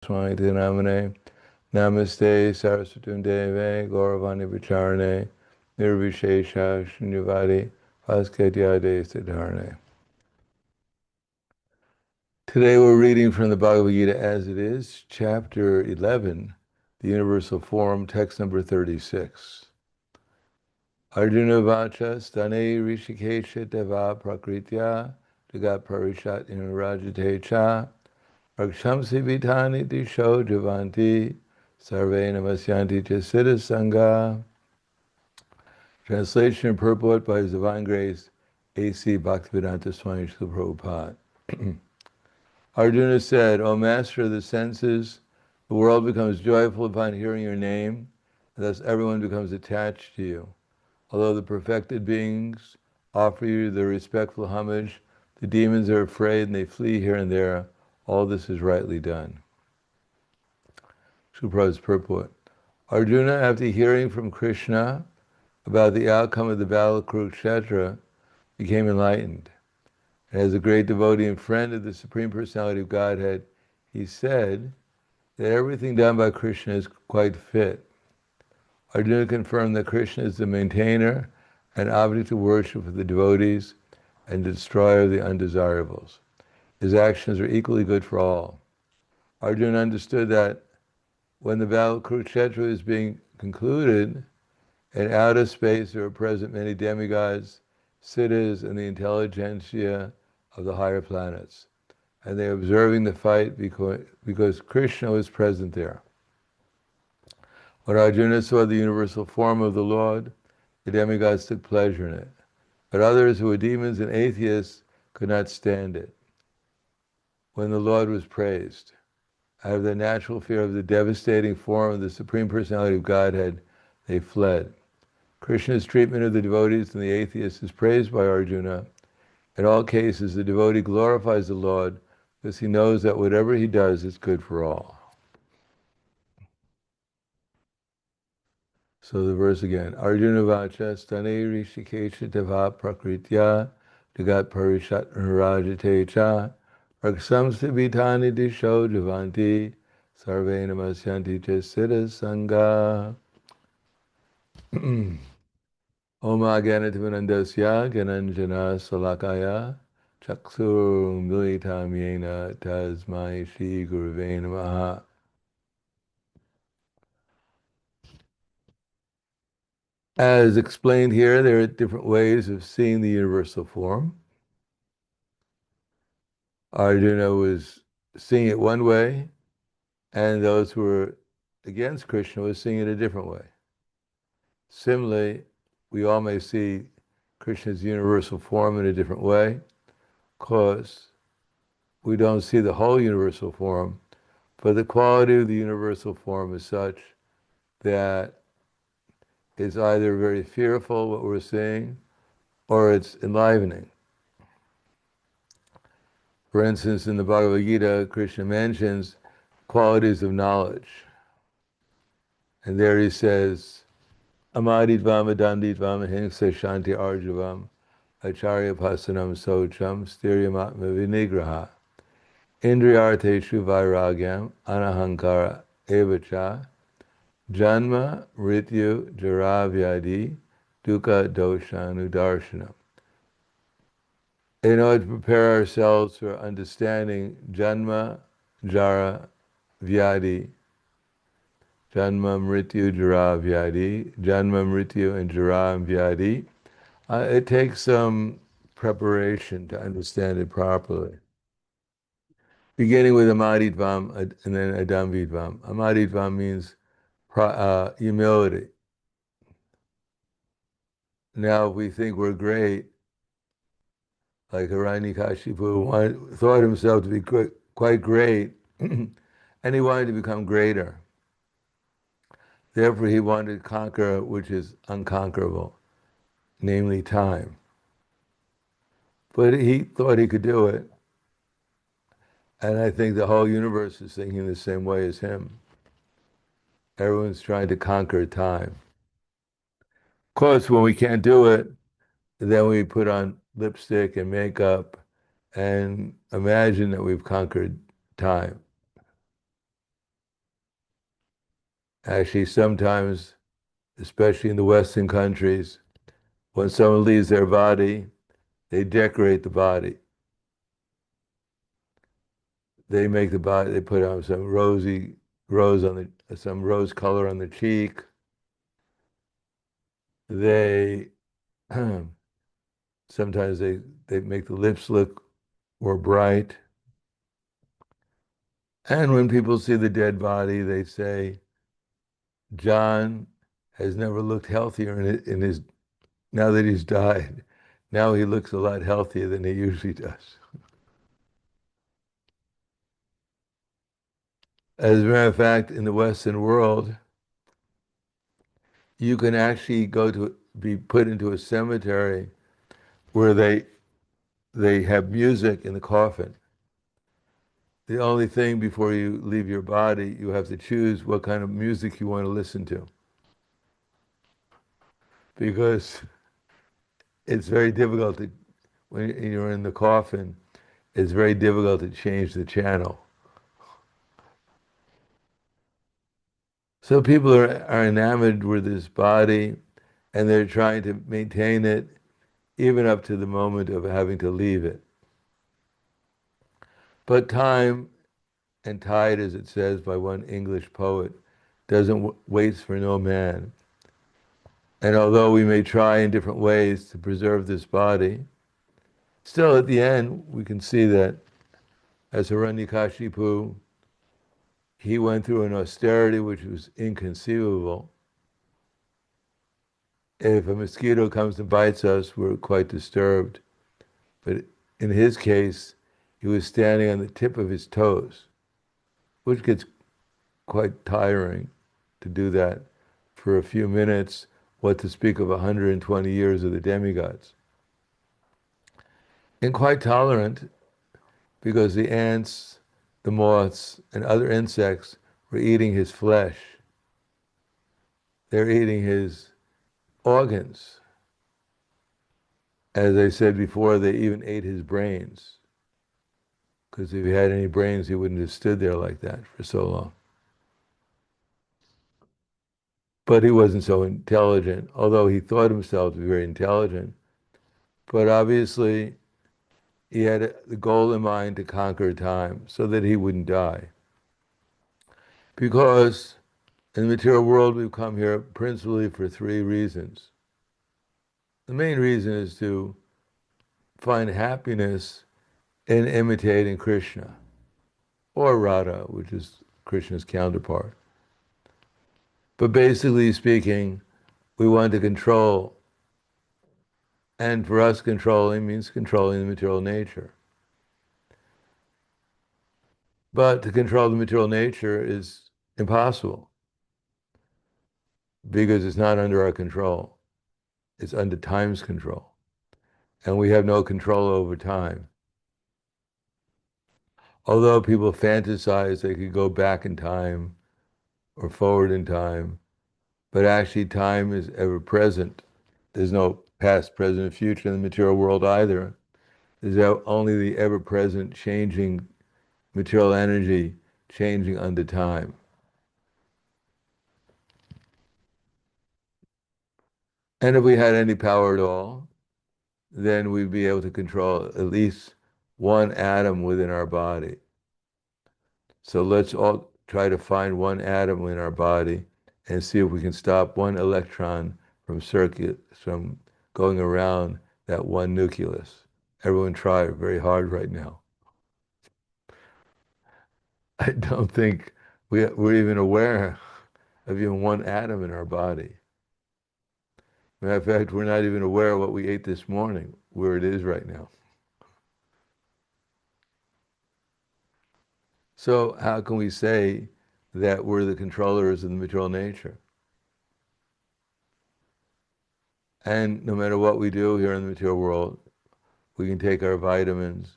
Swami Namane, Namaste Saraswatundeve, Gauravani Vicharane, Nirvishesha Shunyavadi, Vaskadyade Siddharne. Today we're reading from the Bhagavad Gita as it is, chapter 11, the Universal Form, text number 36. Arjuna Vacha Stane Rishikesha Deva Prakritya Jagat Parishat Inurajate Cha Rakshamsi Vitani Disho Javanti Sarve Namasyanti Chasita Sangha. Translation and purport by His Divine Grace A.C. Bhaktivedanta Swami Srila Prabhupada. Arjuna said, O Master of the senses, the world becomes joyful upon hearing your name, and thus everyone becomes attached to you. Although the perfected beings offer you their respectful homage, the demons are afraid and they flee here and there. All this is rightly done. Prabhupada's purport. Arjuna, after hearing from Krishna about the outcome of the battle of Kurukshetra, became enlightened. And as a great devotee and friend of the Supreme Personality of Godhead, he said that everything done by Krishna is quite fit. Arjuna confirmed that Krishna is the maintainer and object of worship of the devotees and destroyer of the undesirables. His actions are equally good for all. Arjuna understood that when the battle of Kurukshetra is being concluded, in outer space there are present many demigods, siddhas, and the intelligentsia of the higher planets. And they are observing the fight because Krishna was present there. When Arjuna saw the universal form of the Lord, the demigods took pleasure in it. But others who were demons and atheists could not stand it. When the Lord was praised, out of their natural fear of the devastating form of the Supreme Personality of Godhead, they fled. Krishna's treatment of the devotees and the atheists is praised by Arjuna. In all cases, the devotee glorifies the Lord because he knows that whatever he does is good for all. So the verse again. Arjuna vacha stane rishikesha deva prakritya jagat parishat rajate cha raksamsta vitani disho javanti sarve namasyanti chasita sangha. Oma ganativanandasya gananjana salakaya chaksur militam yena tasmai shri guruve namaha. As explained here, there are different ways of seeing the universal form. Arjuna was seeing it one way, and those who were against Krishna were seeing it a different way. Similarly, we all may see Krishna's universal form in a different way, because we don't see the whole universal form, but the quality of the universal form is such that it's either very fearful, what we're seeing, or it's enlivening. For instance, in the Bhagavad Gita, Krishna mentions qualities of knowledge. And there he says, Amadidvam adandidvam ahimsa shanti arjavam acharya pasanam socham stiriyamatma vinigraha indriyarteshu vairagyam anahankara evacha janma mrityu jaravyadi dukkha doshanu darshanam. In order to prepare ourselves for understanding Janma, Jara, Vyadi, Janma, Mrityu, Jara, Vyadi, Janma, Mrityu, and Jara and Vyadi, it takes some preparation to understand it properly. Beginning with Amadidvam and then Adamvidvam. Amadidvam means humility. Now, if we think we're great, like Hiranyakashipu thought himself to be quite great, and he wanted to become greater. Therefore, he wanted to conquer which is unconquerable, namely time. But he thought he could do it, and I think the whole universe is thinking the same way as him. Everyone's trying to conquer time. Of course, when we can't do it, then we put on lipstick and makeup and imagine that we've conquered time. Actually, sometimes, especially in the Western countries, when someone leaves their body, they decorate the body. They make the body, they put on some rose on some rose color on the cheek. They sometimes they make the lips look more bright. And when people see the dead body, they say, John has never looked healthier in his, now that he's died. Now he looks a lot healthier than he usually does. As a matter of fact, in the Western world, you can actually be put into a cemetery where they have music in the coffin. The only thing before you leave your body, you have to choose what kind of music you want to listen to. Because it's very difficult when you're in the coffin, it's very difficult to change the channel. So people are enamored with this body and they're trying to maintain it even up to the moment of having to leave it. But time and tide, as it says by one English poet, doesn't waits for no man. And although we may try in different ways to preserve this body, still at the end we can see that as Hiranyakashipu, he went through an austerity which was inconceivable. If a mosquito comes and bites us, we're quite disturbed. But in his case, he was standing on the tip of his toes, which gets quite tiring to do that for a few minutes, what to speak of 120 years of the demigods. And quite tolerant because the ants, the moths, and other insects were eating his flesh. They're eating his organs. As I said before, they even ate his brains. Because if he had any brains, he wouldn't have stood there like that for so long. But he wasn't so intelligent, although he thought himself to be very intelligent. But obviously, he had the goal in mind to conquer time so that he wouldn't die. Because in the material world, we've come here principally for three reasons. The main reason is to find happiness in imitating Krishna, or Radha, which is Krishna's counterpart. But basically speaking, we want to control. And for us, controlling means controlling the material nature. But to control the material nature is impossible because it's not under our control. It's under time's control. And we have no control over time. Although people fantasize they could go back in time or forward in time, but actually time is ever present. There's no past, present, and future in the material world either. There's only the ever-present changing material energy changing under time. And if we had any power at all, then we'd be able to control at least one atom within our body. So let's all try to find one atom in our body and see if we can stop one electron from going around that one nucleus. Everyone try very hard right now. I don't think we're even aware of even one atom in our body. Matter of fact, we're not even aware of what we ate this morning, where it is right now. So how can we say that we're the controllers of the material nature? And no matter what we do here in the material world, we can take our vitamins,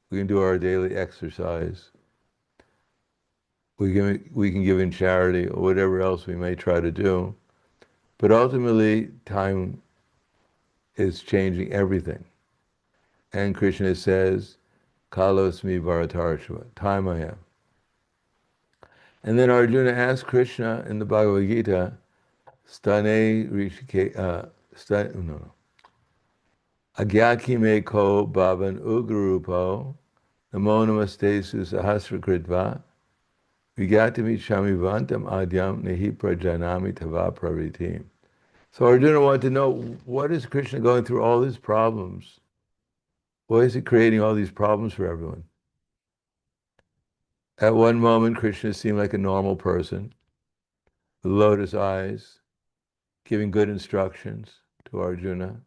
we can do our daily exercise, we can give in charity or whatever else we may try to do. But ultimately, time is changing everything. And Krishna says, Kalosmi Bharatarshva, time I am. And then Arjuna asked Krishna in the Bhagavad Gita, Stane Rishike, no, no. Agyaki me ko bhavan ugarupo, namo namaste su sahasrakritva, vigatami shamivantam adyam nehi prajanami tava pravritim. So Arjuna wanted to know, what is Krishna going through all these problems? Why is he creating all these problems for everyone? At one moment, Krishna seemed like a normal person, with lotus eyes, giving good instructions to Arjuna.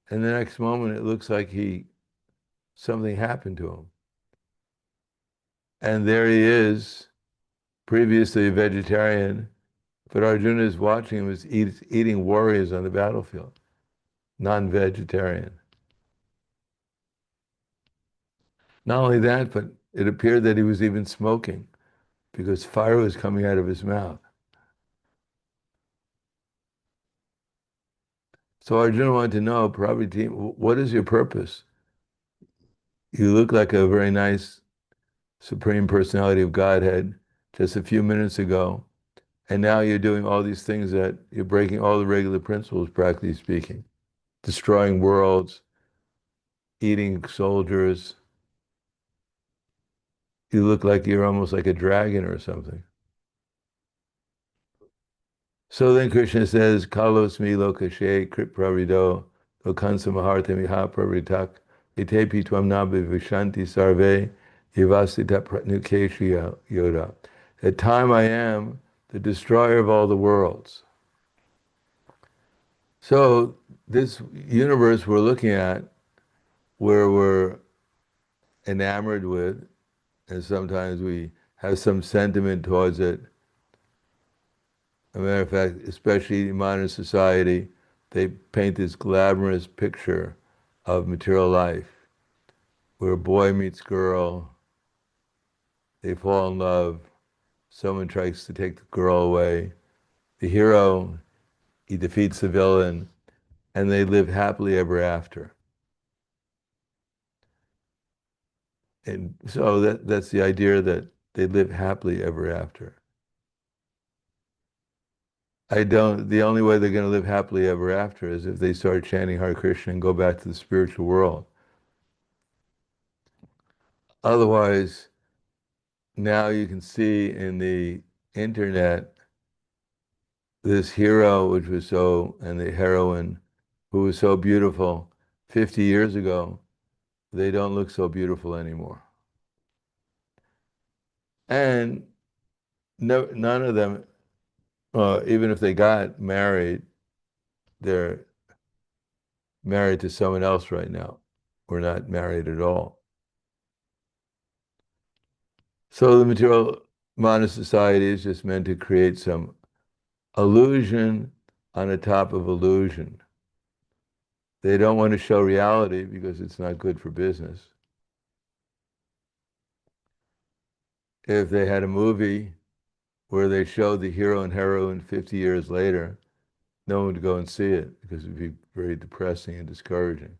And the next moment, it looks like something happened to him. And there he is, previously a vegetarian, but Arjuna is watching him as eating warriors on the battlefield, non-vegetarian. Not only that, but it appeared that he was even smoking because fire was coming out of his mouth. So Arjuna wanted to know, Prabhupada, what is your purpose? You look like a very nice Supreme Personality of Godhead just a few minutes ago, and now you're doing all these things that you're breaking all the regular principles, practically speaking, destroying worlds, eating soldiers. You look like you're almost like a dragon or something. So then Krishna says, Kalos mi lokashe krip pravido lokansa maharta miha pravritak itepi tvam nabi vishanti sarve yavasita pratnukeshiya yoda. At time I am the destroyer of all the worlds. So this universe we're looking at, where we're enamored with, and sometimes we have some sentiment towards it. As a matter of fact, especially in modern society, they paint this glamorous picture of material life, where a boy meets girl, they fall in love, someone tries to take the girl away, the hero, he defeats the villain, and they live happily ever after. And so that's the idea, that they live happily ever after. The only way they're going to live happily ever after is if they start chanting Hare Krishna and go back to the spiritual world. Otherwise, now you can see in the internet this hero, and the heroine, who was so beautiful 50 years ago, they don't look so beautiful anymore. And no, none of them, even if they got married, they're married to someone else right now. We're not married at all. So the material modern society is just meant to create some illusion on the top of illusion. They don't want to show reality because it's not good for business. If they had a movie where they showed the hero and heroine 50 years later, no one would go and see it because it would be very depressing and discouraging.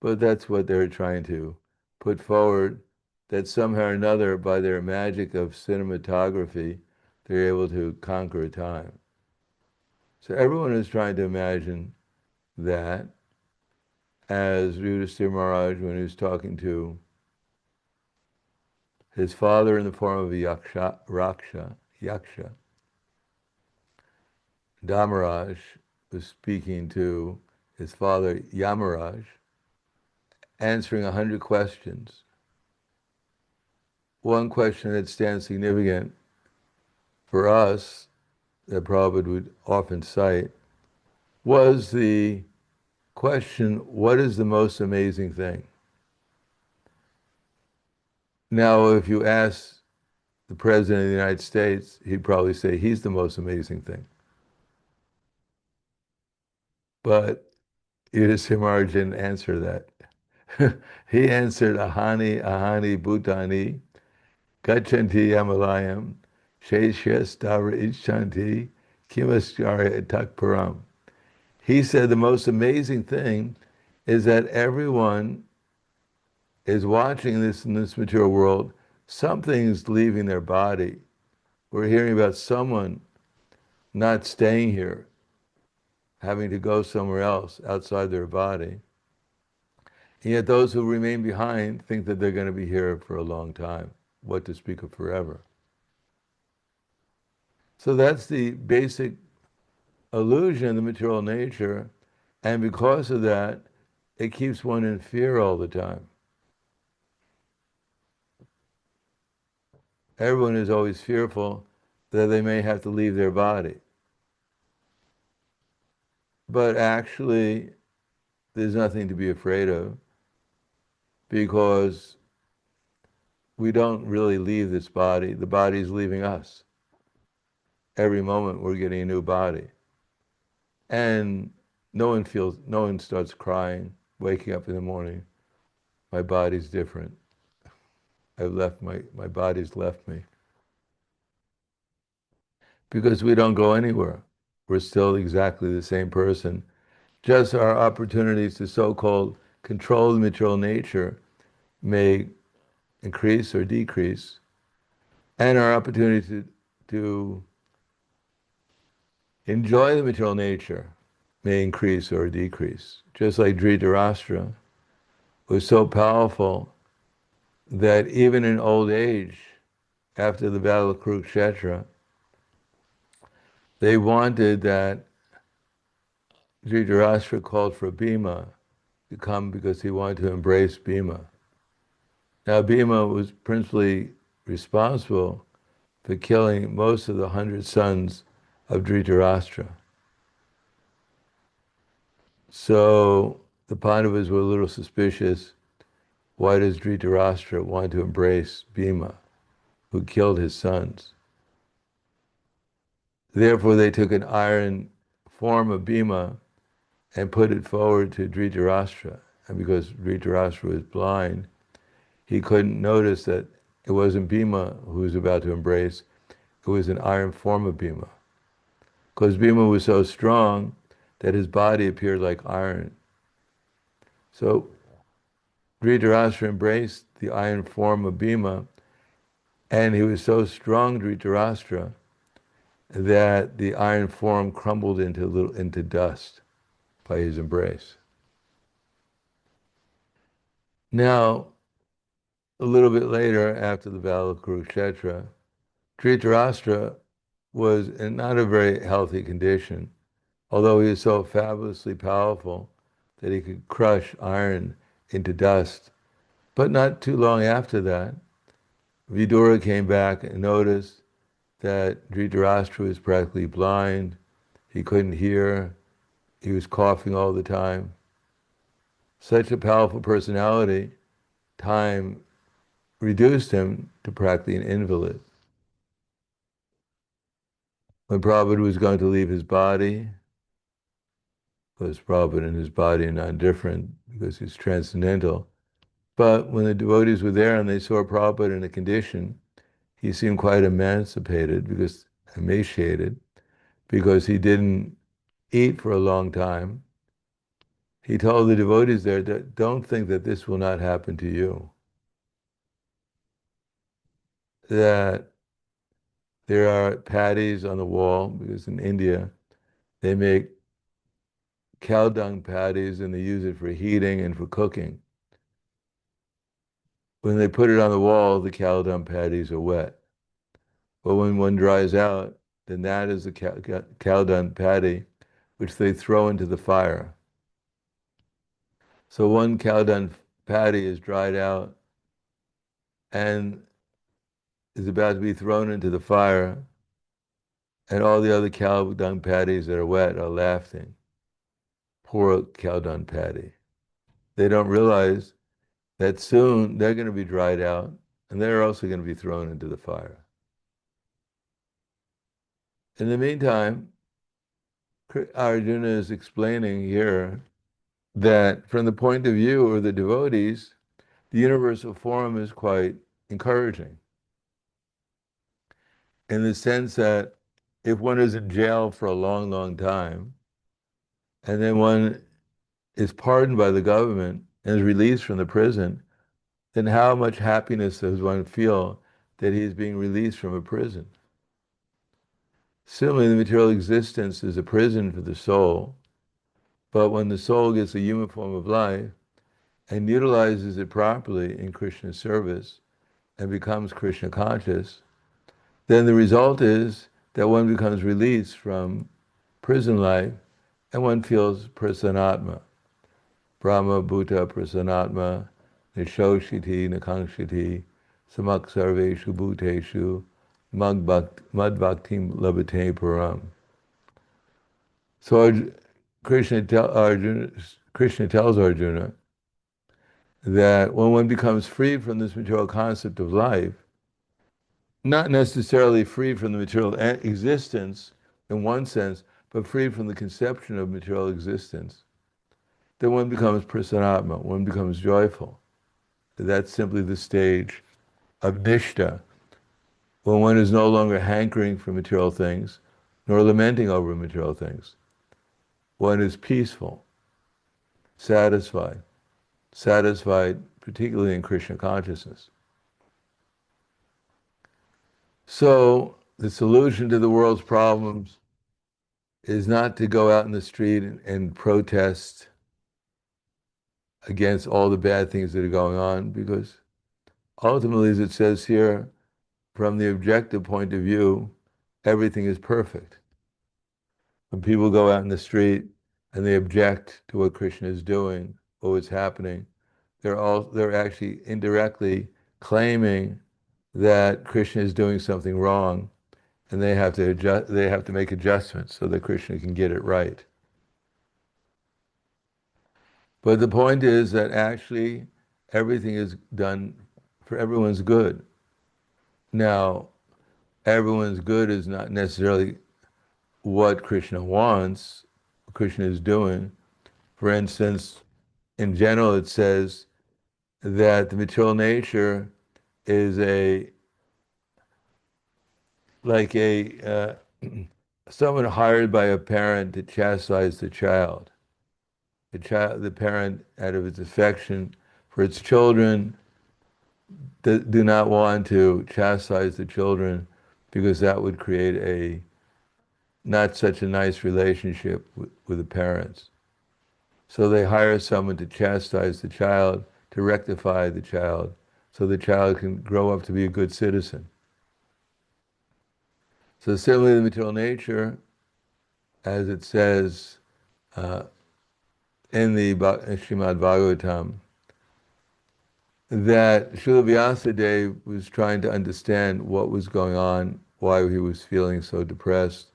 But that's what they're trying to put forward, that somehow or another, by their magic of cinematography, they're able to conquer time. So everyone is trying to imagine that, as Yudhisthira Maharaj, when he was talking to his father in the form of a yaksha, Dharmaraj was speaking to his father Yamaraj, answering 100 questions. One question that stands significant for us, that Prabhupada would often cite, was the question, what is the most amazing thing? Now, if you ask the President of the United States, he'd probably say he's the most amazing thing. But Yudhisthira Maharaj didn't answer that. He answered, Ahani, Ahani, Bhutani, Gachanti Yamalayam, Sheshyas Dara Ichanti, Kimaskara Etak Param. He said the most amazing thing is that everyone is watching this in this material world something's leaving their body. We're hearing about someone not staying here, having to go somewhere else outside their body. And yet those who remain behind think that they're going to be here for a long time, what to speak of forever. So that's the basic illusion of the material nature, and because of that, it keeps one in fear all the time. Everyone is always fearful that they may have to leave their body. But actually, there's nothing to be afraid of because we don't really leave this body. The body's leaving us. Every moment we're getting a new body. And no one starts crying, waking up in the morning. My body's different. My body's left me. Because we don't go anywhere. We're still exactly the same person. Just our opportunities to so-called control the material nature may increase or decrease, and our opportunity to enjoy the material nature may increase or decrease. Just like Dhritarashtra was so powerful that even in old age, after the Battle of Kurukshetra, they wanted that Dhritarashtra called for Bhima to come because he wanted to embrace Bhima. Now, Bhima was principally responsible for killing most of the 100 sons of Dhritarashtra. So the Pandavas were a little suspicious. Why does Dhritarashtra want to embrace Bhima, who killed his sons? Therefore, they took an iron form of Bhima and put it forward to Dhritarashtra. And because Dhritarashtra was blind, he couldn't notice that it wasn't Bhima who was about to embrace, it was an iron form of Bhima. Because Bhima was so strong that his body appeared like iron. So Dhritarashtra embraced the iron form of Bhima, and he was so strong, Dhritarashtra, that the iron form crumbled into dust by his embrace. Now, a little bit later, after the Battle of Kurukshetra, Dhritarashtra was in not a very healthy condition, although he was so fabulously powerful that he could crush iron into dust. But not too long after that, Vidura came back and noticed that Dhritarashtra was practically blind, he couldn't hear, he was coughing all the time. Such a powerful personality, time reduced him to practically an invalid. When Prabhupada was going to leave his body, because Prabhupada and his body are not different because he's transcendental, but when the devotees were there and they saw Prabhupada in a condition, he seemed quite emaciated, because he didn't eat for a long time. He told the devotees there that don't think that this will not happen to you. That there are patties on the wall, because in India they make cow dung patties and they use it for heating and for cooking. When they put it on the wall, the cow dung patties are wet. But when one dries out, then that is the cow dung patty, which they throw into the fire. So one cow dung patty is dried out and is about to be thrown into the fire, and all the other cow dung patties that are wet are laughing. Poor cow dung patty. They don't realize that soon they're going to be dried out and they're also going to be thrown into the fire. In the meantime, Arjuna is explaining here that from the point of view of the devotees, the universal form is quite encouraging. In the sense that if one is in jail for a long, long time, and then one is pardoned by the government and is released from the prison, then how much happiness does one feel that he is being released from a prison. Similarly, the material existence is a prison for the soul, but when the soul gets a human form of life and utilizes it properly in Krishna's service and becomes Krishna conscious, then the result is that one becomes released from prison life and one feels prasanatma. Brahma Bhuta Prasanatma Nishoshiti Nakankshiti Samak Sarveshu Bhuteshu Madbhaktim Labhate Param. So Krishna tells Arjuna that when one becomes free from this material concept of life, not necessarily free from the material existence in one sense, but free from the conception of material existence, then one becomes prasanatma, one becomes joyful. That's simply the stage of nishta, when one is no longer hankering for material things, nor lamenting over material things. One is peaceful, satisfied particularly in Krishna consciousness. So the solution to the world's problems is not to go out in the street and protest against all the bad things that are going on, because ultimately, as it says here, from the objective point of view, everything is perfect. When people go out in the street and they object to what Krishna is doing or what's happening, they're actually indirectly claiming that Krishna is doing something wrong, and they have to make adjustments so that Krishna can get it right. But the point is that actually everything is done for everyone's good. Now, everyone's good is not necessarily what Krishna wants, what Krishna is doing. For instance, in general, it says that the material nature is like someone hired by a parent to chastise the child. The parent, out of its affection for its children, do not want to chastise the children because that would create a not such a nice relationship with the parents. So they hire someone to chastise the child, to rectify the child, so the child can grow up to be a good citizen. So similarly, the material nature, as it says in the Srimad Bhagavatam, that Srila Vyasadeva was trying to understand what was going on, why he was feeling so depressed,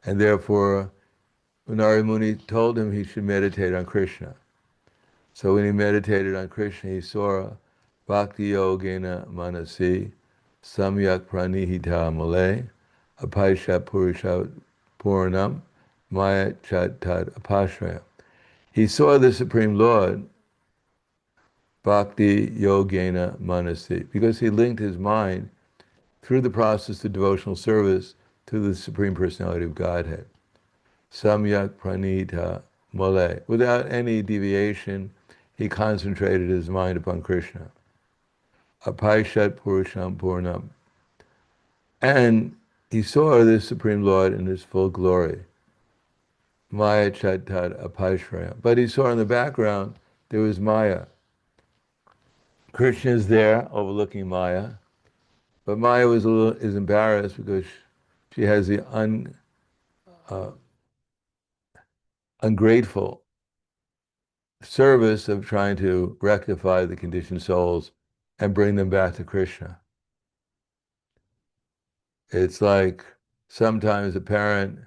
and therefore Narada Muni told him he should meditate on Krishna. So when he meditated on Krishna, he saw Bhakti Yogena Manasi Samyak Pranihita Male Apaisha Purusha Purnam Maya Chat Tad Apashraya. He saw the Supreme Lord Bhakti Yogena Manasi because he linked his mind through the process of devotional service to the Supreme Personality of Godhead. Samyak Pranita Male. Without any deviation, he concentrated his mind upon Krishna. Apaishat Purusham Purnam. And he saw the Supreme Lord in his full glory. Maya Chattad Apaishraya. But he saw in the background there was Maya. Krishna is there overlooking Maya. But Maya is embarrassed because she has the ungrateful service of trying to rectify the conditioned souls and bring them back to Krishna. It's like sometimes a parent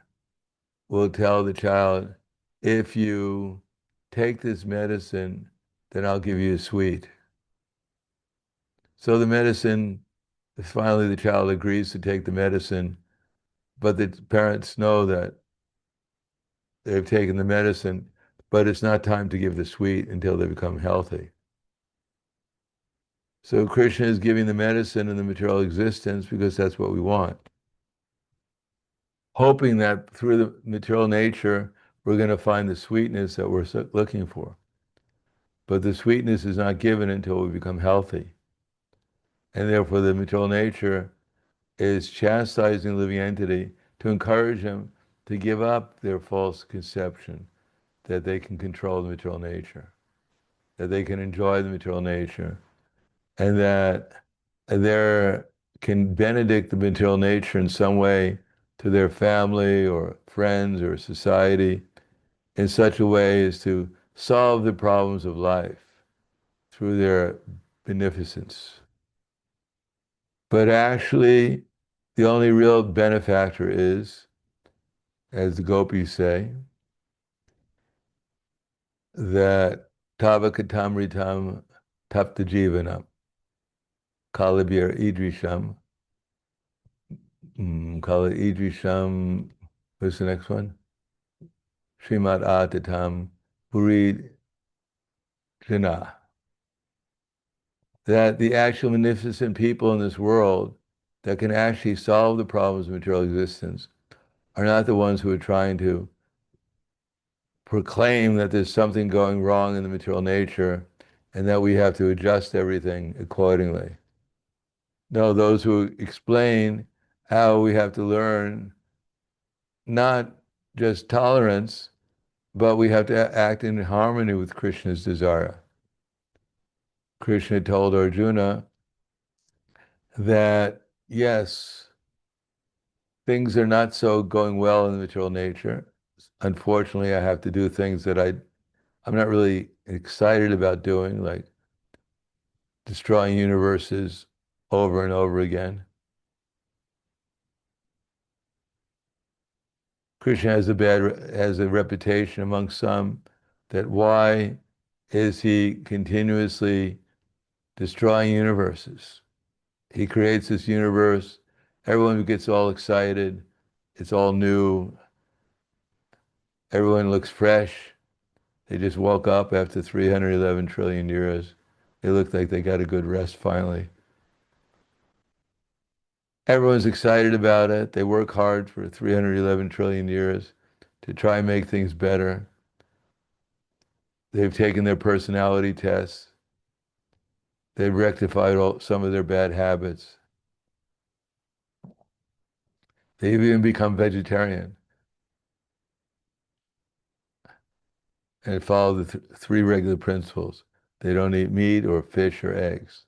will tell the child, if you take this medicine, then I'll give you a sweet. So the medicine, finally the child agrees to take the medicine, but the parents know that they've taken the medicine, but it's not time to give the sweet until they become healthy. So Krishna is giving the medicine and the material existence because that's what we want. Hoping that through the material nature, we're going to find the sweetness that we're looking for. But the sweetness is not given until we become healthy. And therefore the material nature is chastising the living entity to encourage them to give up their false conception that they can control the material nature, that they can enjoy the material nature, and that they can benedict the material nature in some way to their family or friends or society in such a way as to solve the problems of life through their beneficence. But actually, the only real benefactor is, as the gopis say, that tavakatamritam tapta jivanam kalabir idrisham kala idrisham. What's the next one? Srimad Atatam Puri Jana. That the actual magnificent people in this world that can actually solve the problems of material existence are not the ones who are trying to proclaim that there's something going wrong in the material nature and that we have to adjust everything accordingly. No, those who explain how we have to learn not just tolerance, but we have to act in harmony with Krishna's desire. Krishna told Arjuna that, yes, things are not so going well in the material nature. Unfortunately, I have to do things that I'm not really excited about doing, like destroying universes over and over again. Krishna has a reputation among some that why is he continuously destroying universes? He creates this universe, everyone gets all excited, it's all new, everyone looks fresh. They just woke up after 311 trillion years. They look like they got a good rest finally. Everyone's excited about it. They work hard for 311 trillion years to try and make things better. They've taken their personality tests. They've rectified some of their bad habits. They've even become vegetarian and follow the three regular principles. They don't eat meat or fish or eggs.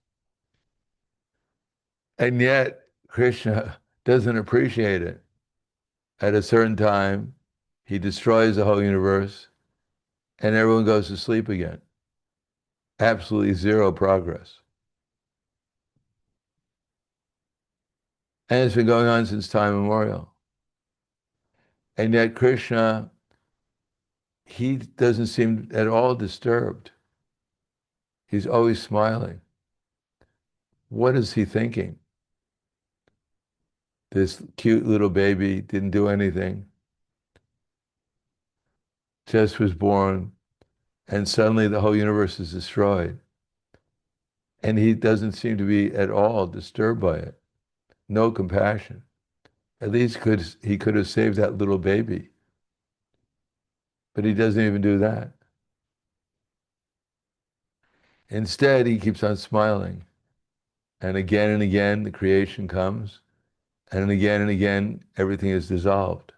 And yet, Krishna doesn't appreciate it. At a certain time, he destroys the whole universe and everyone goes to sleep again. Absolutely zero progress. And it's been going on since time immemorial. And yet Krishna, he doesn't seem at all disturbed. He's always smiling. What is he thinking? This cute little baby didn't do anything, just was born, and suddenly the whole universe is destroyed. And he doesn't seem to be at all disturbed by it. No compassion. At least he could have saved that little baby. But he doesn't even do that. Instead, he keeps on smiling. And again, the creation comes. And again, everything is dissolved.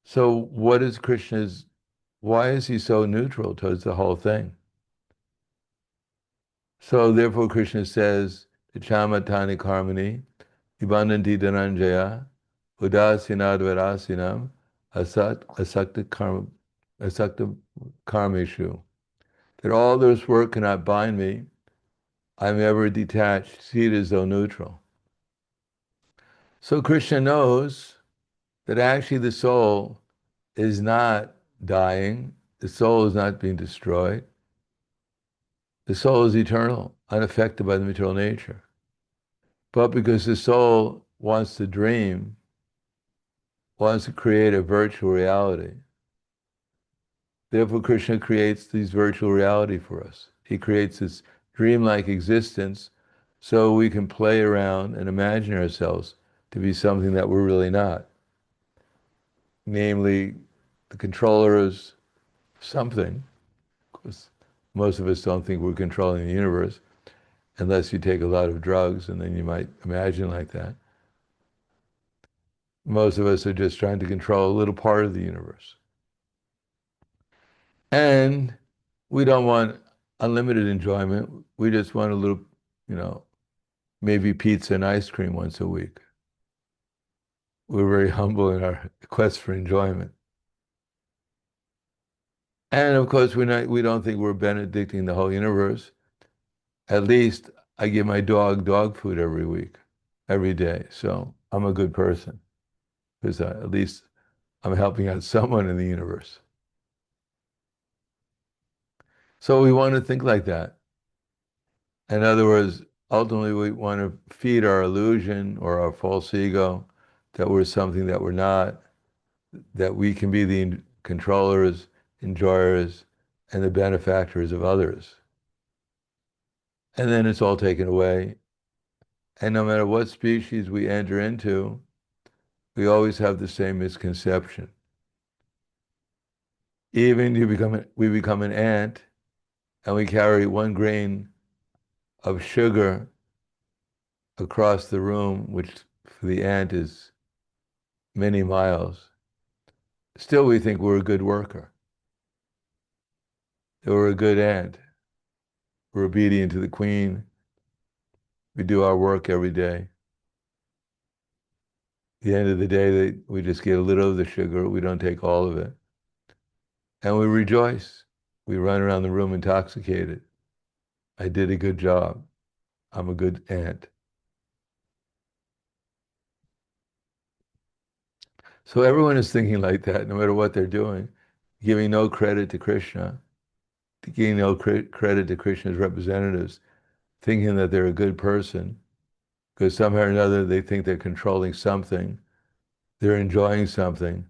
So why is he so neutral towards the whole thing? So therefore Krishna says, Chamatani karmani, Ibananti dhananjaya, udasinadvarasinam, asakta karmeshu. That all this work cannot bind me. I'm ever detached, see it as though neutral. So Krishna knows that actually the soul is not dying, the soul is not being destroyed. The soul is eternal, unaffected by the material nature. But because the soul wants to dream, wants to create a virtual reality, therefore Krishna creates these virtual reality for us. He creates this dreamlike existence so we can play around and imagine ourselves to be something that we're really not. Namely, the controller is something, because most of us don't think we're controlling the universe, unless you take a lot of drugs, and then you might imagine like that. Most of us are just trying to control a little part of the universe. And we don't want unlimited enjoyment. We just want a little, you know, maybe pizza and ice cream once a week. We're very humble in our quest for enjoyment. And of course, we don't think we're benedicting the whole universe. At least I give my dog food every week, every day. So I'm a good person because at least I'm helping out someone in the universe. So we want to think like that. In other words, ultimately we want to feed our illusion or our false ego that we're something that we're not, that we can be the controllers, enjoyers, and the benefactors of others. And then it's all taken away. And no matter what species we enter into, we always have the same misconception. Even we become an ant and we carry 1 grain of sugar across the room, which for the ant is many miles. Still, we think we're a good worker. That we're a good ant. We're obedient to the queen. We do our work every day. At the end of the day, we just get a little of the sugar. We don't take all of it. And we rejoice. We run around the room intoxicated. I did a good job. I'm a good ant. So everyone is thinking like that, no matter what they're doing, giving no credit to Krishna, giving no credit to Krishna's representatives, thinking that they're a good person, because somehow or another they think they're controlling something, they're enjoying something,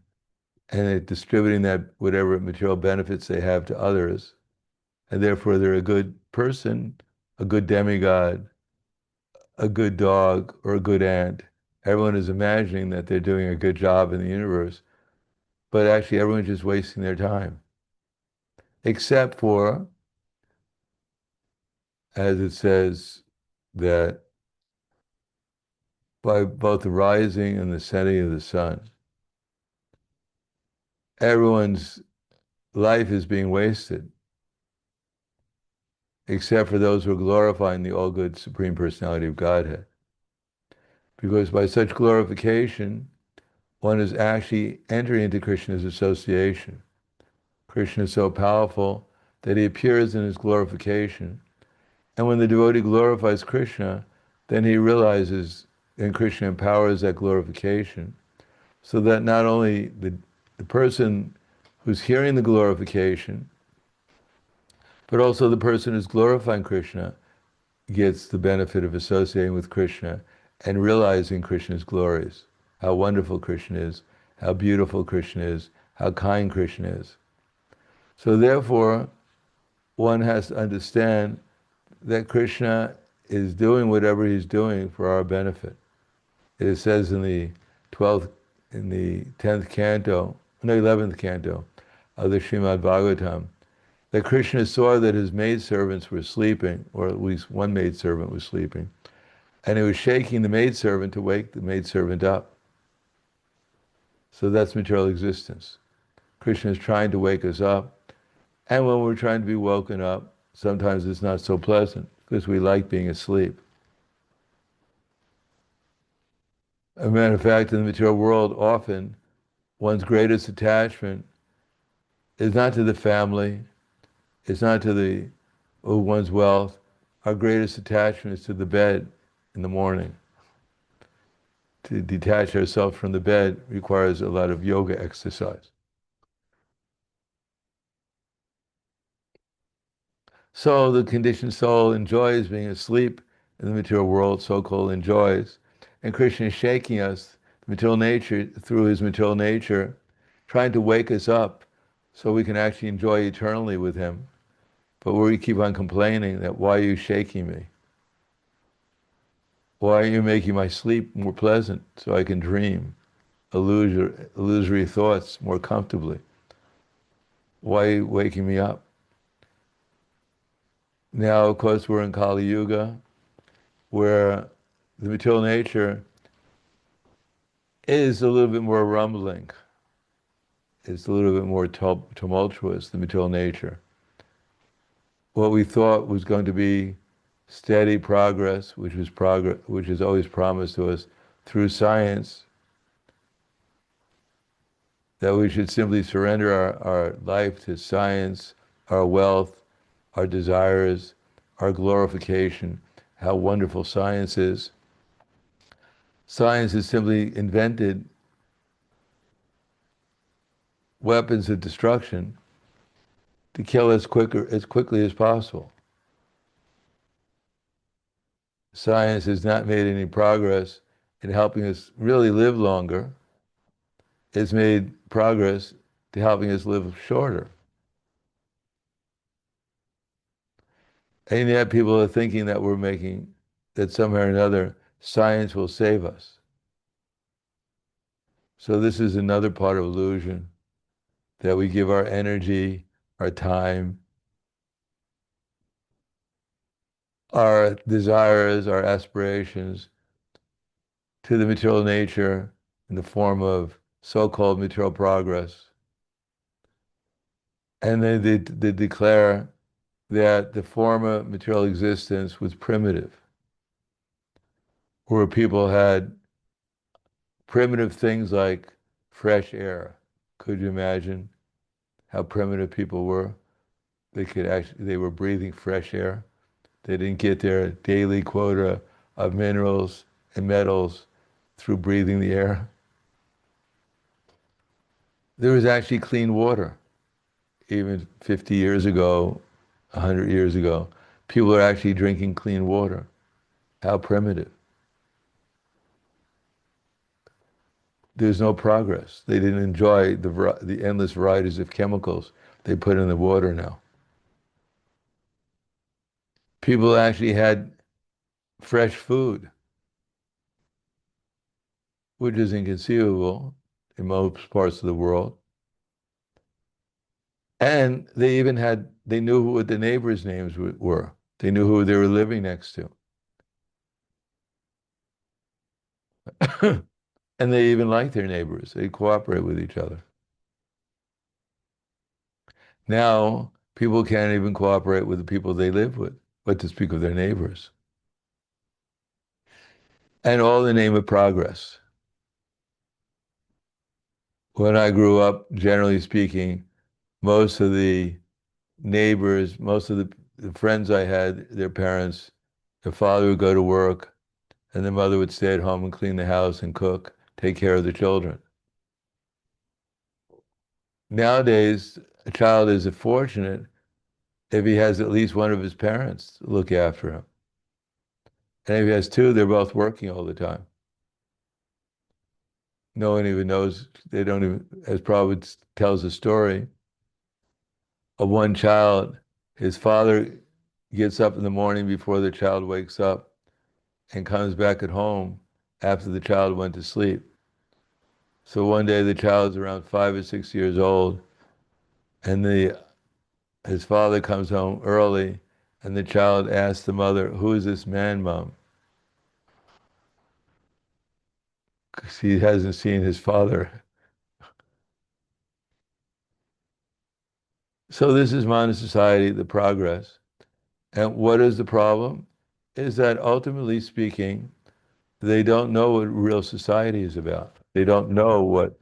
and they're distributing that whatever material benefits they have to others, and therefore they're a good person, a good demigod, a good dog, or a good ant. Everyone is imagining that they're doing a good job in the universe, but actually everyone's just wasting their time. Except for, as it says, that by both the rising and the setting of the sun, everyone's life is being wasted, except for those who are glorifying the all-good Supreme Personality of Godhead. Because by such glorification, one is actually entering into Krishna's association. Krishna is so powerful that he appears in his glorification. And when the devotee glorifies Krishna, then he realizes, and Krishna empowers that glorification, so that not only the person who's hearing the glorification, but also the person who's glorifying Krishna gets the benefit of associating with Krishna and realizing Krishna's glories, how wonderful Krishna is, how beautiful Krishna is, how kind Krishna is. So therefore, one has to understand that Krishna is doing whatever he's doing for our benefit. It says in the 10th canto, no, 11th canto of the Srimad Bhagavatam, that Krishna saw that his maidservants were sleeping, or at least one maidservant was sleeping, and he was shaking the maidservant to wake the maidservant up. So that's material existence. Krishna is trying to wake us up, and when we're trying to be woken up, sometimes it's not so pleasant, because we like being asleep. As a matter of fact, in the material world, often one's greatest attachment is not to the family, it's not to one's wealth. Our greatest attachment is to the bed in the morning. To detach ourselves from the bed requires a lot of yoga exercise. So the conditioned soul enjoys being asleep in the material world, so-called enjoys. And Krishna is shaking us, the material nature, through his material nature, trying to wake us up so we can actually enjoy eternally with him. But we keep on complaining that, why are you shaking me? Why are you making my sleep more pleasant so I can dream illusory thoughts more comfortably? Why are you waking me up? Now, of course, we're in Kali Yuga, where the material nature is a little bit more rumbling. It's a little bit more tumultuous, the material nature. What we thought was going to be steady progress, which is always promised to us through science, that we should simply surrender our life to science, our wealth, our desires, our glorification, how wonderful science is. Science has simply invented weapons of destruction to kill as quickly as possible. Science has not made any progress in helping us really live longer. It's made progress to helping us live shorter. And yet people are thinking that somehow or another, science will save us. So this is another part of illusion, that we give our energy, our time, our desires, our aspirations to the material nature in the form of so-called material progress. And then they declare that the former material existence was primitive, where people had primitive things like fresh air. Could you imagine how primitive people were? They were breathing fresh air. They didn't get their daily quota of minerals and metals through breathing the air. There was actually clean water. Even 50 years ago, 100 years ago, people are actually drinking clean water. How primitive. There's no progress. They didn't enjoy the endless varieties of chemicals they put in the water now. People actually had fresh food, which is inconceivable in most parts of the world. And they knew what the neighbors' names were. They knew who they were living next to. And they even liked their neighbors. They cooperate with each other. Now, people can't even cooperate with the people they live with, what to speak of their neighbors. And all in the name of progress. When I grew up, generally speaking, most of the neighbors, most of the friends I had, their parents, their father would go to work, and the mother would stay at home and clean the house and cook, take care of the children. Nowadays, a child is fortunate if he has at least one of his parents to look after him. And if he has two, they're both working all the time. No one even knows, they don't even, as Prabhupada tells a story of one child, his father gets up in the morning before the child wakes up and comes back at home after the child went to sleep. So one day the child's around 5 or 6 years old, and his father comes home early, and the child asks the mother, "Who is this man, Mom?" Because he hasn't seen his father. So this is modern society, the progress. And what is the problem? Is that ultimately speaking, they don't know what real society is about. They don't know what,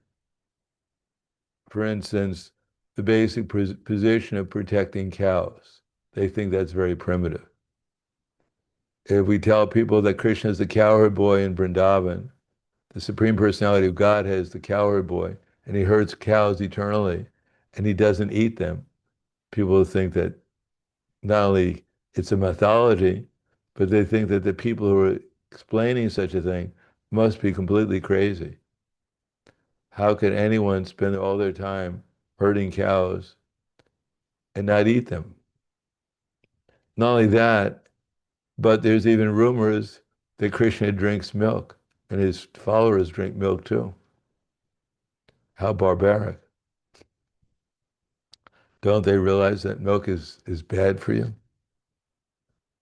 for instance, the basic position of protecting cows. They think that's very primitive. If we tell people that Krishna is the cowherd boy in Vrindavan, the Supreme Personality of Godhead is the cowherd boy, and he herds cows eternally, and he doesn't eat them, people will think that not only it's a mythology, but they think that the people who are explaining such a thing must be completely crazy. How could anyone spend all their time herding cows and not eat them? Not only that, but there's even rumors that Krishna drinks milk and his followers drink milk too. How barbaric. Don't they realize that milk is bad for you?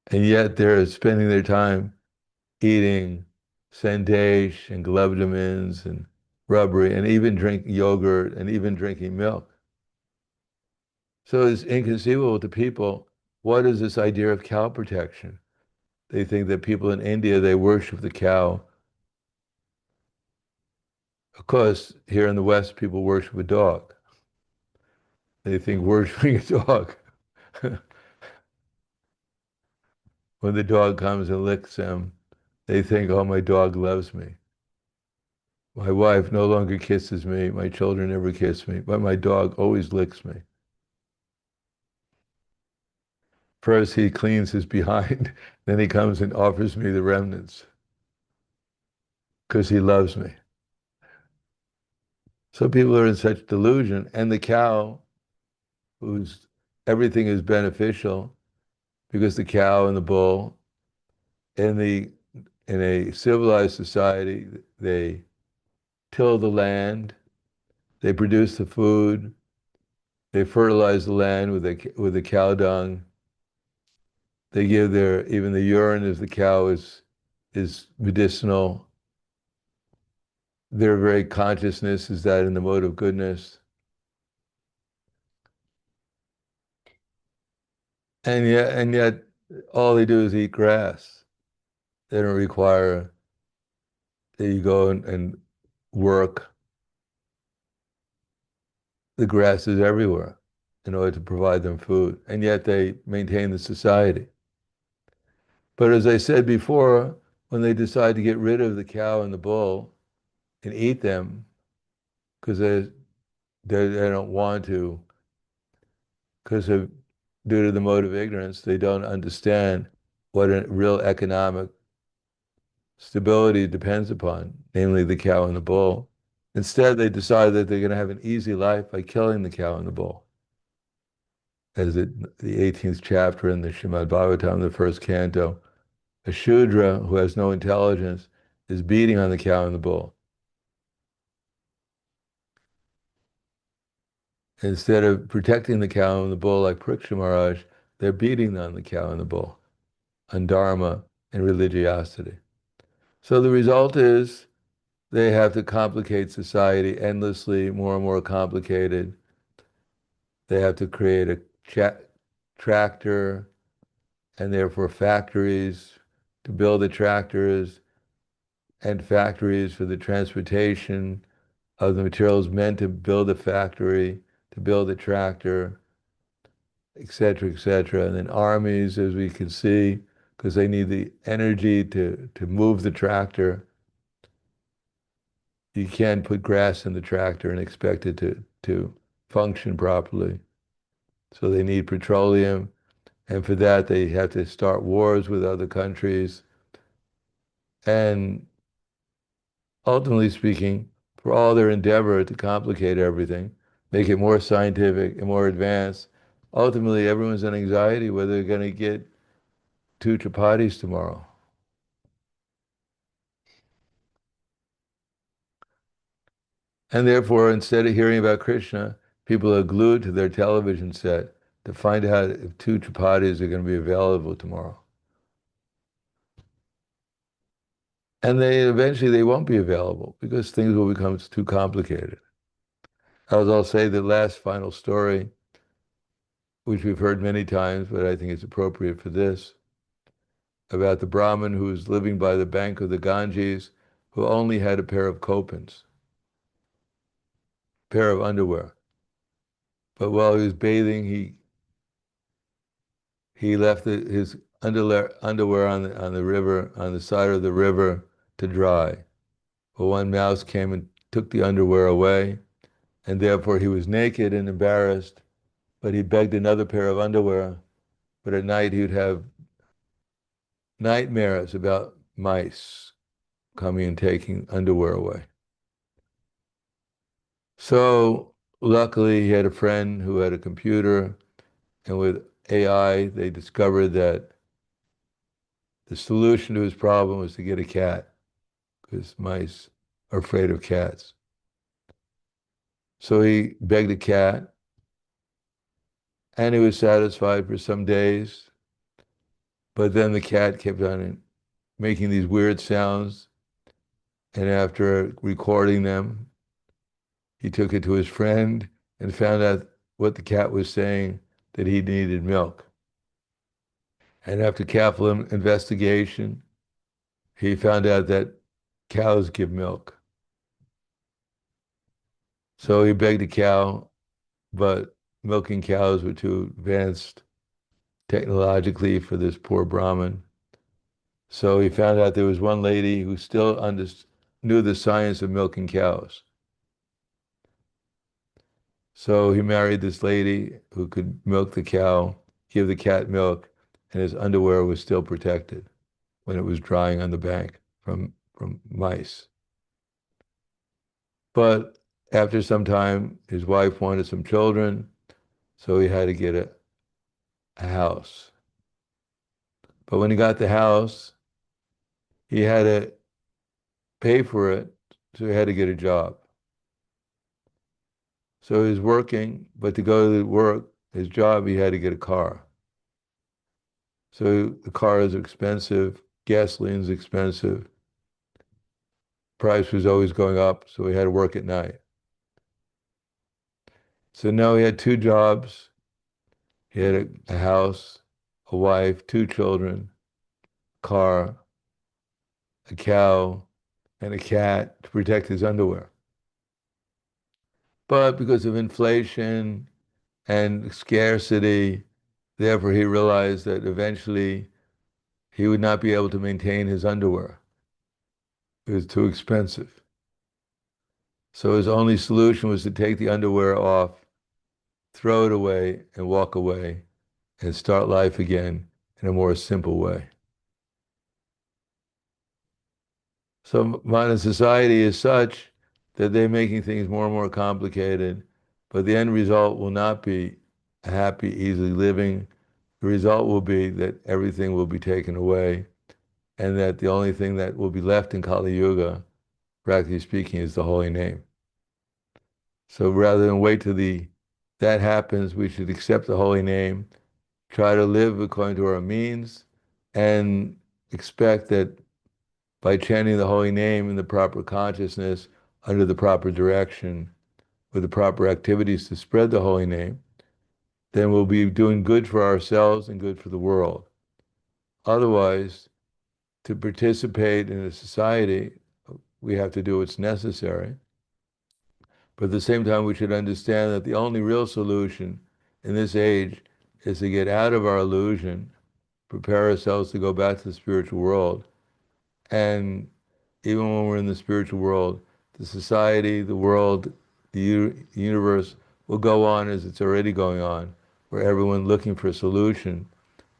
And yet they're spending their time eating Sandesh and gulabjamins and rubbery and even drink yogurt and even drinking milk. So it's inconceivable to people. What is this idea of cow protection? They think that people in India, they worship the cow. Of course, here in the West, people worship a dog. They think worshiping a dog. When the dog comes and licks them, they think, oh, my dog loves me. My wife no longer kisses me. My children never kiss me, but my dog always licks me. First, he cleans his behind, then he comes and offers me the remnants because he loves me. So people are in such delusion, and the cow, whose everything is beneficial, because the cow and the bull in the in a civilized society, they till the land, they produce the food, they fertilize the land with the cow dung. They give their even the urine of the cow is medicinal. Their very consciousness is that in the mode of goodness. And yet all they do is eat grass. They don't require that you go and work. The grass is everywhere in order to provide them food, and yet they maintain the society. But as I said before, when they decide to get rid of the cow and the bull and eat them, because they don't want to, because of due to the mode of ignorance, they don't understand what a real economic stability depends upon, namely the cow and the bull. Instead, they decide that they're going to have an easy life by killing the cow and the bull. As the 18th chapter in the Srimad Bhagavatam, the first canto, a Shudra who has no intelligence is beating on the cow and the bull. Instead of protecting the cow and the bull like Pariksha Maharaj, they're beating on the cow and the bull, on dharma and religiosity. So the result is they have to complicate society endlessly, more and more complicated. They have to create a tractor and therefore factories to build the tractors and factories for the transportation of the materials meant to build a factory, to build a tractor, et cetera, et cetera. And then armies, as we can see, because they need the energy to move the tractor. You can't put grass in the tractor and expect it to function properly. So they need petroleum, and for that they have to start wars with other countries. And ultimately speaking, for all their endeavor to complicate everything, make it more scientific and more advanced, ultimately everyone's in anxiety whether they're going to get two chapatis tomorrow. And therefore, instead of hearing about Krishna, people are glued to their television set to find out if two chapatis are going to be available tomorrow. And they eventually they won't be available because things will become too complicated. As I'll say, the last final story, which we've heard many times, but I think it's appropriate for this, about the Brahmin who was living by the bank of the Ganges, who only had a pair of kopans, pair of underwear. But while he was bathing, he left his underwear on the river, on the side of the river to dry. But one mouse came and took the underwear away, and therefore he was naked and embarrassed, but he begged another pair of underwear. But at night he would have nightmares about mice coming and taking underwear away. So luckily he had a friend who had a computer, and with AI they discovered that the solution to his problem was to get a cat, because mice are afraid of cats. So he begged a cat, and he was satisfied for some days, but then the cat kept on making these weird sounds. And after recording them, he took it to his friend and found out what the cat was saying, that he needed milk. And after careful investigation, he found out that cows give milk. So he begged a cow, but milking cows were too advanced technologically for this poor Brahmin. So he found out there was one lady who still knew the science of milking cows. So he married this lady who could milk the cow, give the cat milk, and his underwear was still protected when it was drying on the bank from mice. But after some time, his wife wanted some children, so he had to get a house. But when he got the house, he had to pay for it, so he had to get a job. So he was working, but to go to work, his job, he had to get a car. So the car is expensive, gasoline's expensive, price was always going up, so he had to work at night. So now he had two jobs. He had a house, a wife, two children, car, a cow, and a cat to protect his underwear. But because of inflation and scarcity, therefore he realized that eventually he would not be able to maintain his underwear. It was too expensive. So his only solution was to take the underwear off, throw it away, and walk away and start life again in a more simple way. So modern society is such that they're making things more and more complicated, but the end result will not be a happy, easy living. The result will be that everything will be taken away, and that the only thing that will be left in Kali Yuga, practically speaking, is the holy name. So rather than wait till that happens, we should accept the holy name, try to live according to our means, and expect that by chanting the holy name in the proper consciousness, under the proper direction, with the proper activities to spread the holy name, then we'll be doing good for ourselves and good for the world. Otherwise, to participate in a society, we have to do what's necessary. But at the same time, we should understand that the only real solution in this age is to get out of our illusion, prepare ourselves to go back to the spiritual world. And even when we're in the spiritual world, the society, the world, the universe will go on as it's already going on, where everyone's looking for a solution,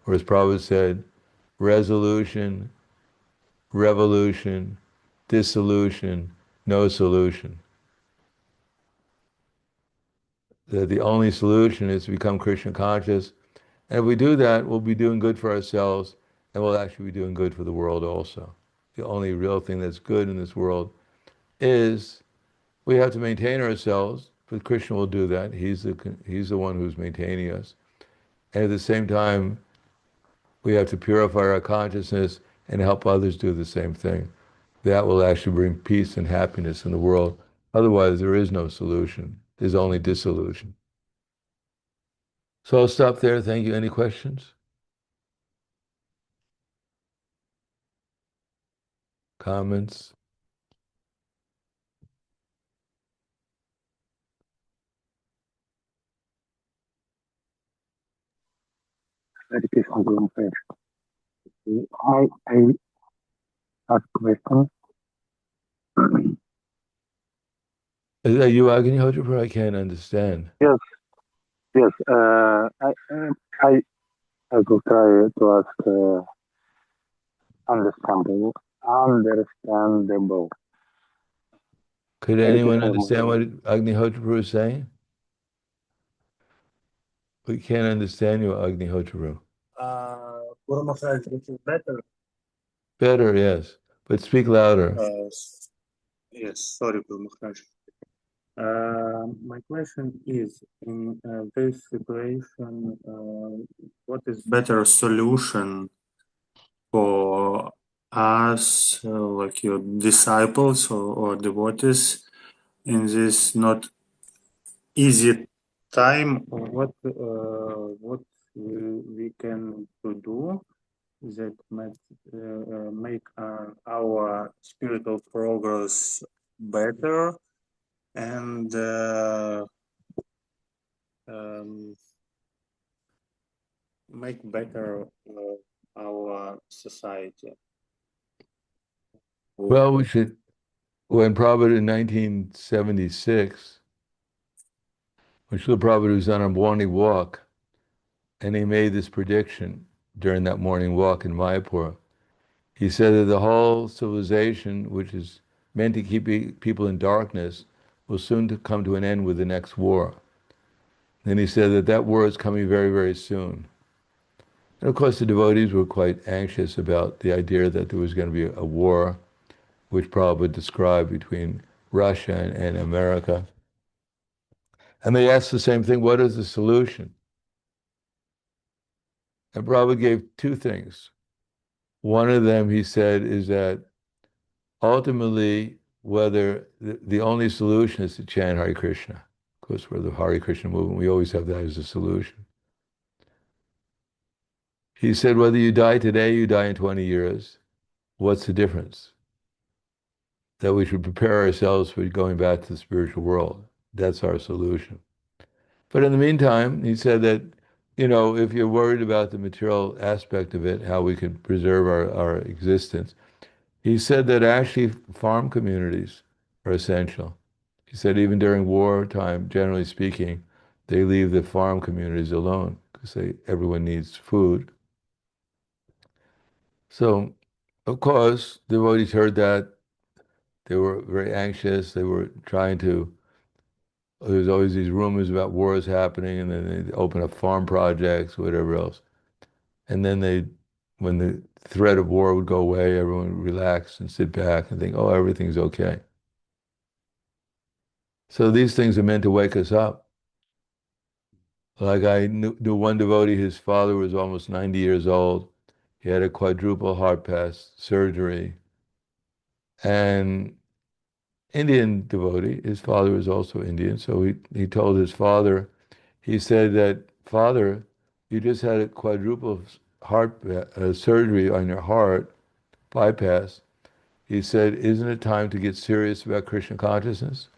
or as Prabhupada said, resolution, revolution, dissolution, no solution. The only solution is to become Krishna conscious. And if we do that, we'll be doing good for ourselves, and we'll actually be doing good for the world also. The only real thing that's good in this world is we have to maintain ourselves, but Krishna will do that. He's the one who's maintaining us. And at the same time, we have to purify our consciousness and help others do the same thing. That will actually bring peace and happiness in the world. Otherwise, there is no solution. There's only dissolution. So I'll stop there. Thank you. Any questions? Comments? Hare Krishna Guru Maharaj. I have a question. Is that you, Agni Hotrapur? I can't understand. Yes, yes. I will try to ask understandable. Understandable. Could Hare anyone Krishna understand Guru. what Agni Hotrapur is saying? We can't understand you, Agni Hotrapur. Guru Maharaj, this is better. Better, yes, but speak louder. Yes, sorry, Guru Maharaj. My question is, in this situation, what is better solution for us, like your disciples or devotees, in this not easy time, what we can to do that make our spiritual progress better and um, make better our society. Well, we should, when Prabhupada in 1976, when Srila Prabhupada was on a morning walk, and he made this prediction during that morning walk in Mayapur. He said that the whole civilization, which is meant to keep people in darkness, will soon to come to an end with the next war. And he said that that war is coming very, very soon. And of course, the devotees were quite anxious about the idea that there was going to be a war, which Prabhupada described between Russia and America. And they asked the same thing, what is the solution? And Prabhupada gave two things. One of them, he said, is that ultimately, whether the only solution is to chant Hare Krishna. Of course, we're the Hare Krishna movement. We always have that as a solution. He said, whether you die today, you die in 20 years, what's the difference? That we should prepare ourselves for going back to the spiritual world. That's our solution. But in the meantime, he said that, if you're worried about the material aspect of it, how we can preserve our existence, he said that actually farm communities are essential. He said even during wartime, generally speaking, they leave the farm communities alone because everyone needs food. So, of course, the devotees heard that. They were very anxious. They were trying to, there's always these rumors about wars happening, and then they open up farm projects, whatever else. And then when the threat of war would go away, everyone would relax and sit back and think, oh, everything's okay. So these things are meant to wake us up. Like I knew one devotee, his father was almost 90 years old. He had a quadruple heart pass surgery. And Indian devotee, his father was also Indian. So he told his father, he said that, Father, you just had a quadruple heart surgery on your heart, bypass. He said, isn't it time to get serious about Krishna consciousness?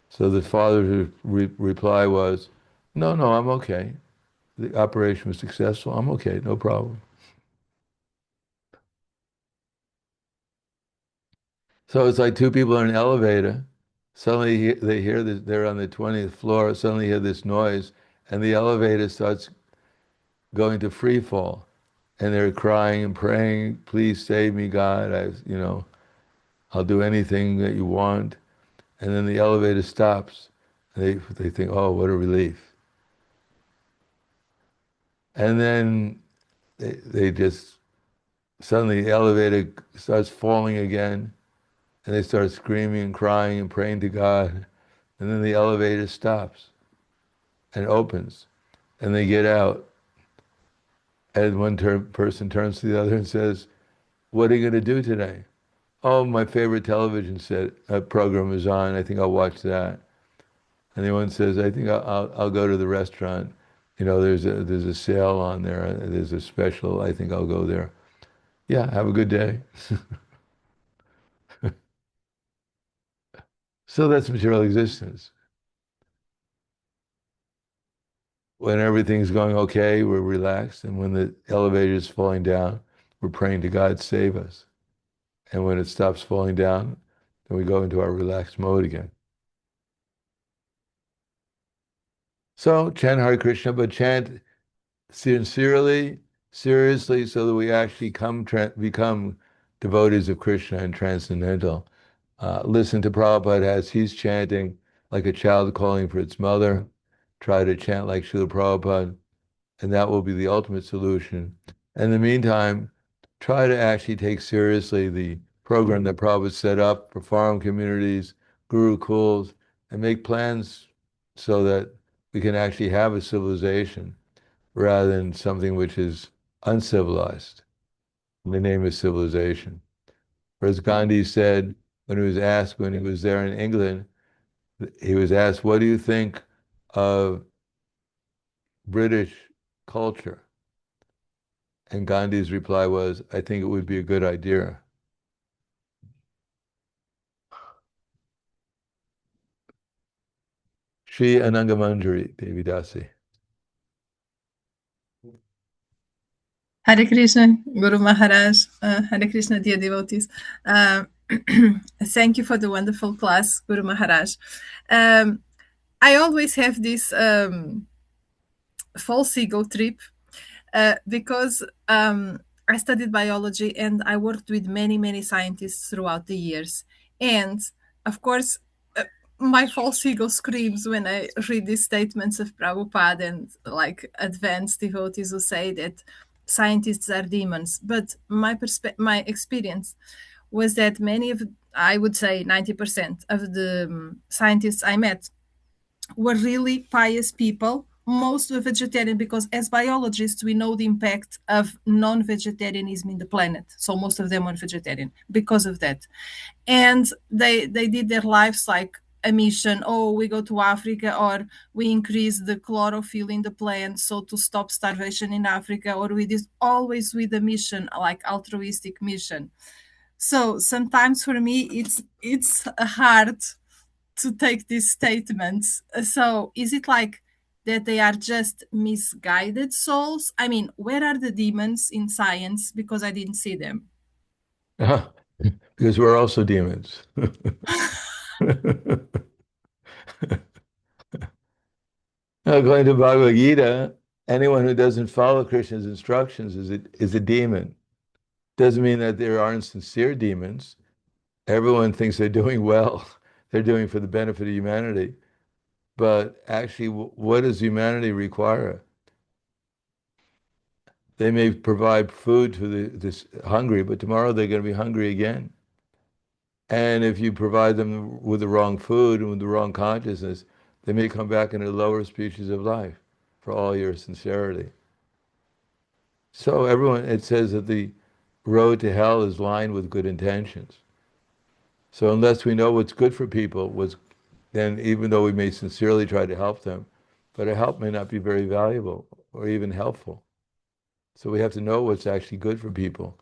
So the father's reply was, no, no, I'm okay. The operation was successful. I'm okay, no problem. So it's like two people in an elevator. Suddenly they hear this, they're on the 20th floor. Suddenly hear this noise, and the elevator starts going to free fall. And they're crying and praying, please save me, God. I'll do anything that you want. And then the elevator stops. They think, oh, what a relief. And then they just, suddenly the elevator starts falling again. And they start screaming and crying and praying to God. And then the elevator stops and opens. And they get out. And one person turns to the other and says, what are you going to do today? Oh, my favorite television program is on. I think I'll watch that. And the one says, I think I'll go to the restaurant. There's a sale on there. There's a special. I think I'll go there. Yeah, have a good day. So that's material existence. When everything's going okay, we're relaxed. And when the elevator is falling down, we're praying to God, save us. And when it stops falling down, then we go into our relaxed mode again. So chant Hare Krishna, but chant sincerely, seriously, so that we actually become devotees of Krishna and transcendental. Listen to Prabhupada as he's chanting like a child calling for its mother. Try to chant like Srila Prabhupada, and that will be the ultimate solution. In the meantime, try to actually take seriously the program that Prabhupada set up for farm communities, gurukuls, and make plans so that we can actually have a civilization rather than something which is uncivilized. in the name of civilization. Whereas Gandhi said, when he was asked, when he was there in England, he was asked, what do you think of British culture? And Gandhi's reply was, I think it would be a good idea. Shri Anangamanjari Devi Dasi. Hare Krishna, Guru Maharaj, Hare Krishna, dear devotees. Uh, Thank you for the wonderful class, Guru Maharaj. I always have this false ego trip because I studied biology and I worked with many, many scientists throughout the years. And of course, uh, my false ego screams when I read these statements of Prabhupada and like advanced devotees who say that scientists are demons. But my experience was that many of, I would say 90% of the scientists I met were really pious people. Most were vegetarian because, as biologists, we know the impact of non vegetarianism in the planet. So, most of them were vegetarian because of that. And they did their lives like a mission. Oh, we go to Africa, or we increase the chlorophyll in the plant so to stop starvation in Africa, or we did always with a mission, like altruistic mission. So sometimes for me it's hard to take these statements. So is it like that they are just misguided souls? I mean, where are the demons in science? Because I didn't see them. Because we're also demons. Now, according to Bhagavad Gita, anyone who doesn't follow Krishna's instructions is a demon. Doesn't mean that there aren't sincere demons. Everyone thinks they're doing well. They're doing for the benefit of humanity. But actually, what does humanity require? They may provide food to this hungry, but tomorrow they're going to be hungry again. And if you provide them with the wrong food and with the wrong consciousness, they may come back in a lower species of life for all your sincerity. So everyone, it says that the road to hell is lined with good intentions. So unless we know what's good for people, then even though we may sincerely try to help them, but a help may not be very valuable or even helpful. So we have to know what's actually good for people.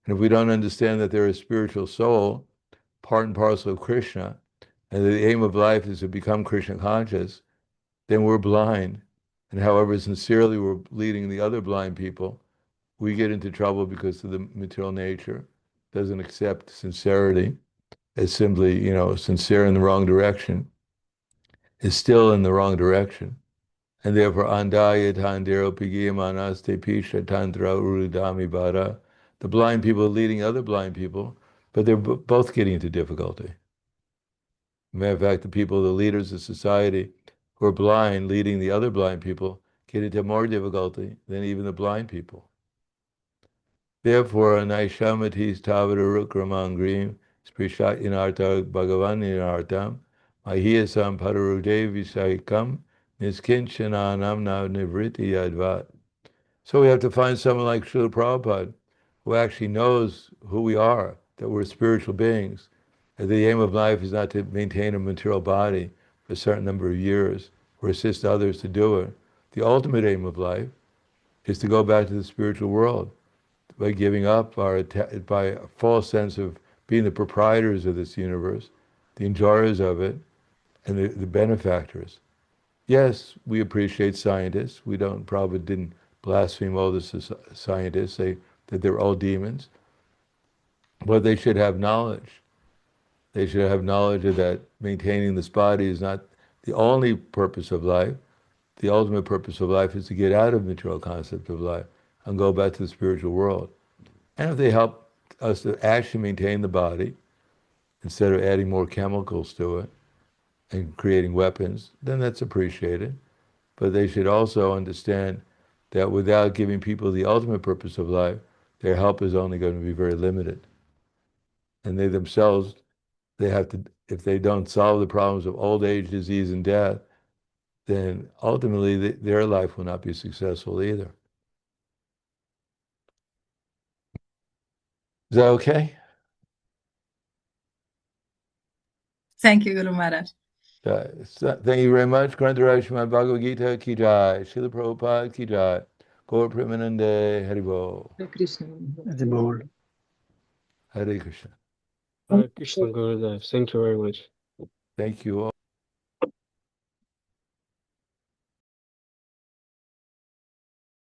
And if we don't understand that they're a spiritual soul, part and parcel of Krishna, and the aim of life is to become Krishna conscious, then we're blind. And however sincerely we're leading the other blind people, we get into trouble because of the material nature doesn't accept sincerity as simply, sincere in the wrong direction, is still in the wrong direction. And therefore, andaya tandero pigiyamanaste pisha tantra urudami bara. The blind people are leading other blind people, but they're both getting into difficulty. Matter of fact, the leaders of society who are blind, leading the other blind people, get into more difficulty than even the blind people. Therefore, Naishamatis Tavadarukramanggrim Sprishatinarta Bhagavanirartam Mahiyasam Padarudevi Saikam Niskinchananam Na Nivriti Yadvat. So we have to find someone like Srila Prabhupada who actually knows who we are, that we're spiritual beings, that the aim of life is not to maintain a material body for a certain number of years or assist others to do it. The ultimate aim of life is to go back to the spiritual world by giving up by a false sense of being the proprietors of this universe, the enjoyers of it, and the benefactors. Yes, we appreciate scientists. We don't probably didn't blaspheme all the scientists, say that they're all demons, but they should have knowledge. They should have knowledge of that maintaining this body is not the only purpose of life. The ultimate purpose of life is to get out of the material concept of life and go back to the spiritual world. And if they help us to actually maintain the body, instead of adding more chemicals to it and creating weapons, then that's appreciated. But they should also understand that without giving people the ultimate purpose of life, their help is only going to be very limited. And they themselves, they have to, if they don't solve the problems of old age, disease, and death, then ultimately their life will not be successful either. Is that okay? Thank you, Guru Maharaj. Thank you very much. Grantaraj Srimad Bhagavad Gita ki jai. Srila Prabhupada ki jai. Gaur Premanande Haribol. Hare Krishna. Hare Krishna. Hare Krishna Gurudev. Thank you very much. Thank you all.